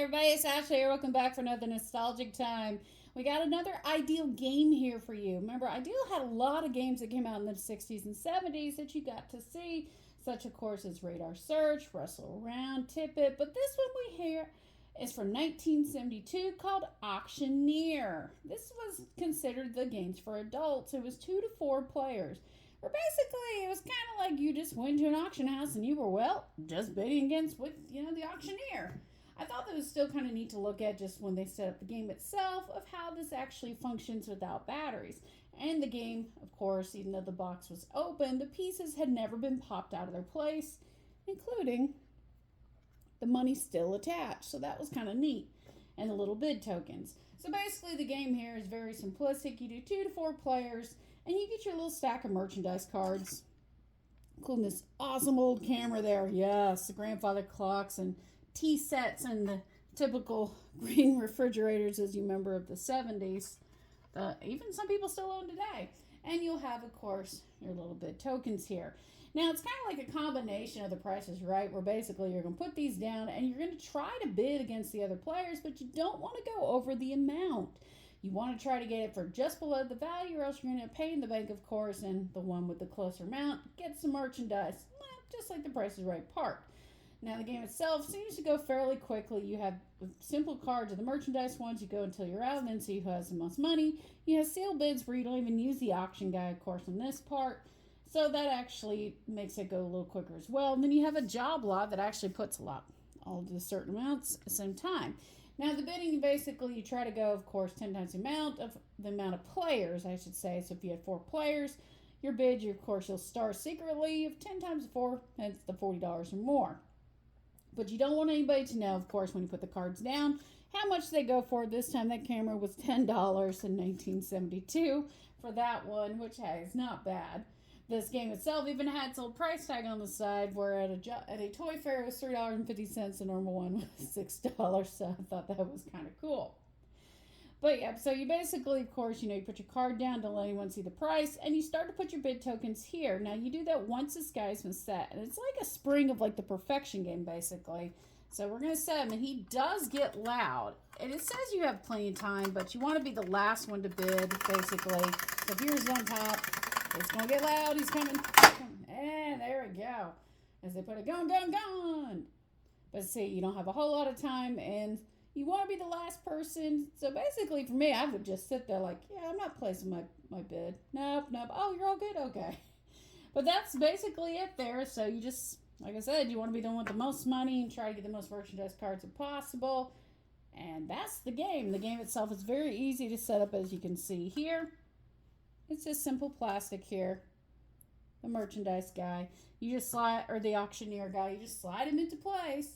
everybody, it's Ashley here. Welcome back for another nostalgic time. We got another Ideal game here for you. Remember, Ideal had a lot of games that came out in the 60s and 70s that you got to see, such, of course, as Radar Search, Wrestle Around, Tip It. But this one we hear is from 1972 called Auctioneer. This was considered the games for adults. It was 2 to 4 players. Where basically it was kind of like you just went to an auction house and you were, well, just bidding against with, the auctioneer. I thought that was still kind of neat to look at just when they set up the game itself of how this actually functions without batteries. And the game, of course, even though the box was open, the pieces had never been popped out of their place, including the money still attached. So that was kind of neat. And the little bid tokens. So basically the game here is very simplistic. You do 2 to 4 players and you get your little stack of merchandise cards, including this awesome old camera there. Yes, the grandfather clocks and tea sets and the typical green refrigerators as you remember of the 70s. Even some people still own today. And you'll have, of course, your little bid tokens here. Now, it's kind of like a combination of the prices, right? Where basically you're going to put these down and you're going to try to bid against the other players, but you don't want to go over the amount. You want to try to get it for just below the value, or else you're going to pay in the bank, of course, and the one with the closer amount gets some merchandise, just like the Price is Right part. Now, the game itself seems to go fairly quickly. You have simple cards of the merchandise ones. You go until you're out and then see who has the most money. You have sealed bids where you don't even use the auction guy, of course, on this part. So that actually makes it go a little quicker as well. And then you have a job lot that actually puts all the certain amounts at the same time. Now, the bidding, basically, you try to go, of course, 10 times the amount of players, I should say. So if you had 4 players, your bid, of course, you'll start secretly of 10 times 4, hence the $40 or more. But you don't want anybody to know, of course, when you put the cards down, how much they go for. This time, that camera was $10 in 1972 for that one, which is not bad. This game itself even had its little price tag on the side, where at a toy fair it was $3.50, the normal one was $6, so I thought that was kind of cool. But yeah, so you basically, of course, you put your card down, don't let anyone see the price, and you start to put your bid tokens here. Now, you do that once this guy's been set, and it's like a spring of like the perfection game, basically. So we're going to set him, and he does get loud. And it says you have plenty of time, but you want to be the last one to bid, basically. So if yours is on top, it's going to get loud. He's coming. And there we go. As they put it, gone. But see, you don't have a whole lot of time, and you want to be the last person. So basically, for me, I would just sit there like, yeah, I'm not placing my bid. Nope. Oh, you're all good? Okay. But that's basically it there. So you just, like I said, you want to be the one with the most money and try to get the most merchandise cards if possible. And that's the game. The game itself is very easy to set up, as you can see here. It's just simple plastic here. The merchandise guy. You just slide, or the auctioneer guy, you just slide him into place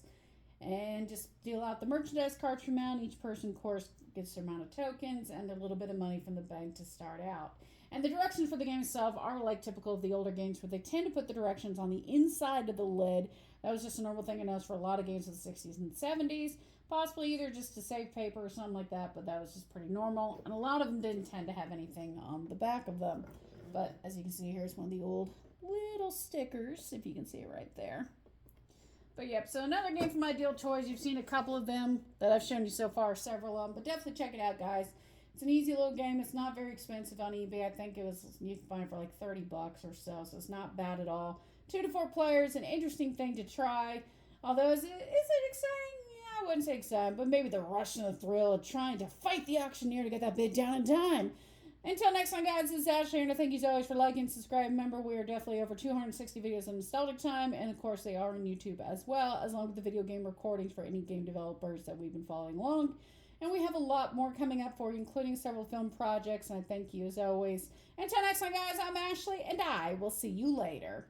and just deal out the merchandise cards from out. Each person, of course, gets their amount of tokens and a little bit of money from the bank to start out. And the directions for the game itself are like typical of the older games, where they tend to put the directions on the inside of the lid. That was just a normal thing I noticed for a lot of games of the 60s and 70s. Possibly either just to save paper or something like that, but that was just pretty normal. And a lot of them didn't tend to have anything on the back of them. But as you can see, here's one of the old little stickers, if you can see it right there. But yep, so another game from Ideal Toys. You've seen a couple of them that I've shown you so far, several of them. But definitely check it out, guys. It's an easy little game. It's not very expensive on eBay. I think you can find it for like $30 or so it's not bad at all. 2 to 4 players, an interesting thing to try. Although, is it exciting? Yeah, I wouldn't say exciting, but maybe the rush and the thrill of trying to fight the auctioneer to get that bid down in time. Until next time, guys, this is Ashley, and I thank you so much for liking and subscribing. Remember, we are definitely over 260 videos on Nostalgic Time, and of course, they are on YouTube as well, as long as the video game recordings for any game developers that we've been following along. And we have a lot more coming up for you, including several film projects, and I thank you as always. Until next time, guys, I'm Ashley, and I will see you later.